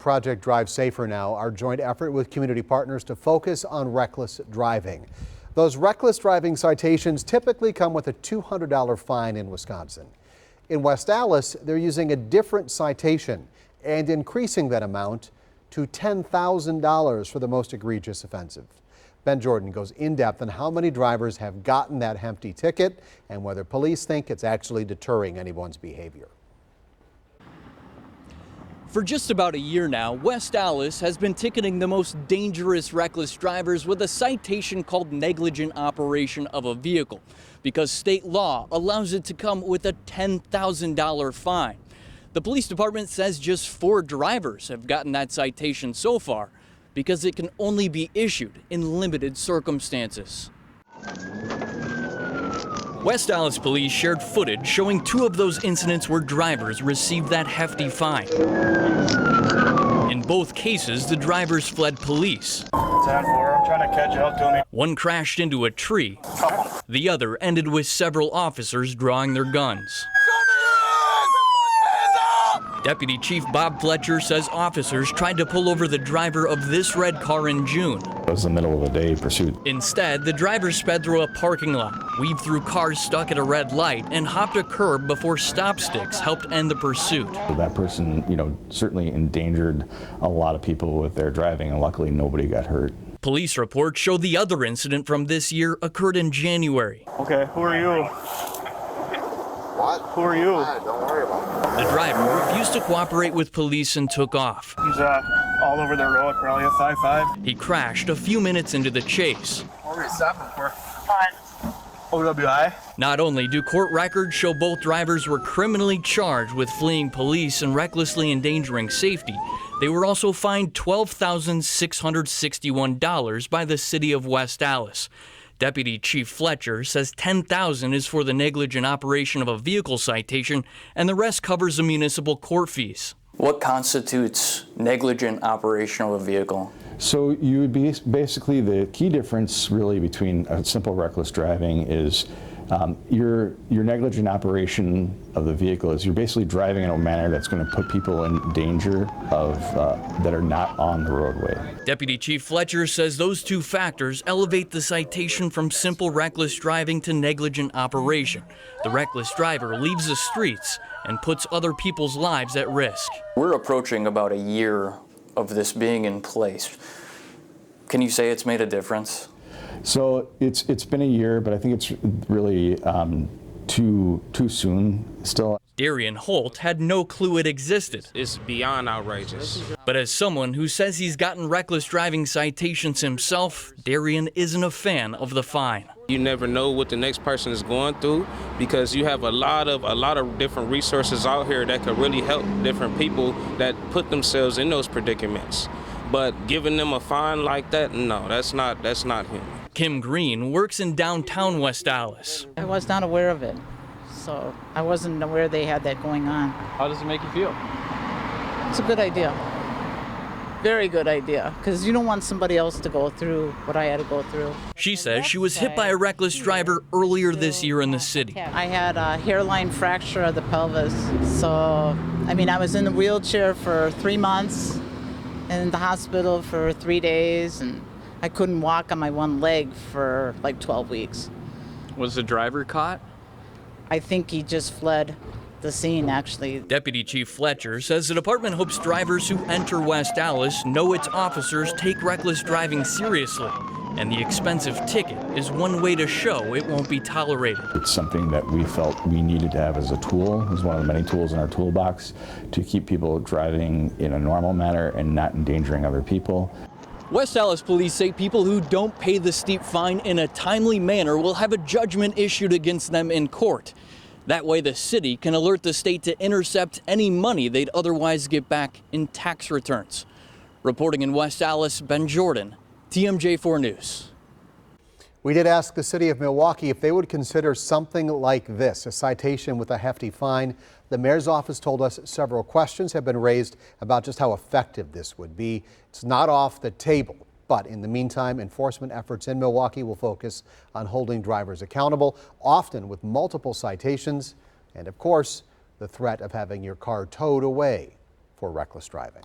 Project Drive Safer Now, our joint effort with community partners to focus on reckless driving. Those reckless driving citations typically come with a $200 fine in Wisconsin. In West Allis, they're using a different citation and increasing that amount to $10,000 for the most egregious offensive. Ben Jordan goes in depth on how many drivers have gotten that hefty ticket and whether police think it's actually deterring anyone's behavior. For just about a year now, West Allis has been ticketing the most dangerous reckless drivers with a citation called negligent operation of a vehicle, because state law allows it to come with a $10,000 fine. The police department says just 4 drivers have gotten that citation so far, because it can only be issued in limited circumstances. West Allis police shared footage showing 2 of those incidents where drivers received that hefty fine. In both cases, the drivers fled police. 10-4, I'm trying to catch up to me. One crashed into a tree. The other ended with several officers drawing their guns. Deputy Chief Bob Fletcher says officers tried to pull over the driver of this red car in June. It was the middle of the day pursuit. Instead, the driver sped through a parking lot, weaved through cars stuck at a red light, and hopped a curb before stop sticks helped end the pursuit. That person, certainly endangered a lot of people with their driving, and luckily nobody got hurt. Police reports show the other incident from this year occurred in January. Okay, who are you? What? Who are you? Don't worry about it. The driver refused to cooperate with police and took off. He's all over the road, probably a 5-5. He crashed a few minutes into the chase. What are you stopping for? OWI? Not only do court records show both drivers were criminally charged with fleeing police and recklessly endangering safety, they were also fined $12,661 by the city of West Allis. Deputy Chief Fletcher says $10,000 is for the negligent operation of a vehicle citation, and the rest covers the municipal court fees. What constitutes negligent operation of a vehicle? So you would be basically, the key difference really between a simple reckless driving is your negligent operation of the vehicle is you're basically driving in a manner that's going to put people in danger of that are not on the roadway. Deputy Chief Fletcher says those 2 factors elevate the citation from simple reckless driving to negligent operation. The reckless driver leaves the streets and puts other people's lives at risk. We're approaching about a year of this being in place. Can you say it's made a difference? So it's been a year, but I think it's really too soon still. Darian Holt had no clue it existed. It's beyond outrageous. But as someone who says he's gotten reckless driving citations himself, Darian isn't a fan of the fine. You never know what the next person is going through, because you have a lot of different resources out here that could really help different people that put themselves in those predicaments. But giving them a fine like that, no, that's not him. Kim Green works in downtown West Allis. I was not aware of it, so I wasn't aware they had that going on. How does it make you feel? It's a good idea. Very good idea, because you don't want somebody else to go through what I had to go through. She says she was hit by a reckless driver earlier this year in the city. I had a hairline fracture of the pelvis, so I was in the wheelchair for 3 months, in the hospital for 3 days, and I couldn't walk on my one leg for like 12 weeks. Was the driver caught? I think he just fled the scene, actually. Deputy Chief Fletcher says the department hopes drivers who enter West Allis know its officers take reckless driving seriously, and the expensive ticket is one way to show it won't be tolerated. It's something that we felt we needed to have as a tool, as one of the many tools in our toolbox, to keep people driving in a normal manner and not endangering other people. West Allis police say people who don't pay the steep fine in a timely manner will have a judgment issued against them in court. That way the city can alert the state to intercept any money they'd otherwise get back in tax returns. Reporting in West Allis, Ben Jordan, TMJ4 News. We did ask the city of Milwaukee if they would consider something like this, a citation with a hefty fine. The mayor's office told us several questions have been raised about just how effective this would be. It's not off the table, but in the meantime, enforcement efforts in Milwaukee will focus on holding drivers accountable, often with multiple citations, and of course, the threat of having your car towed away for reckless driving.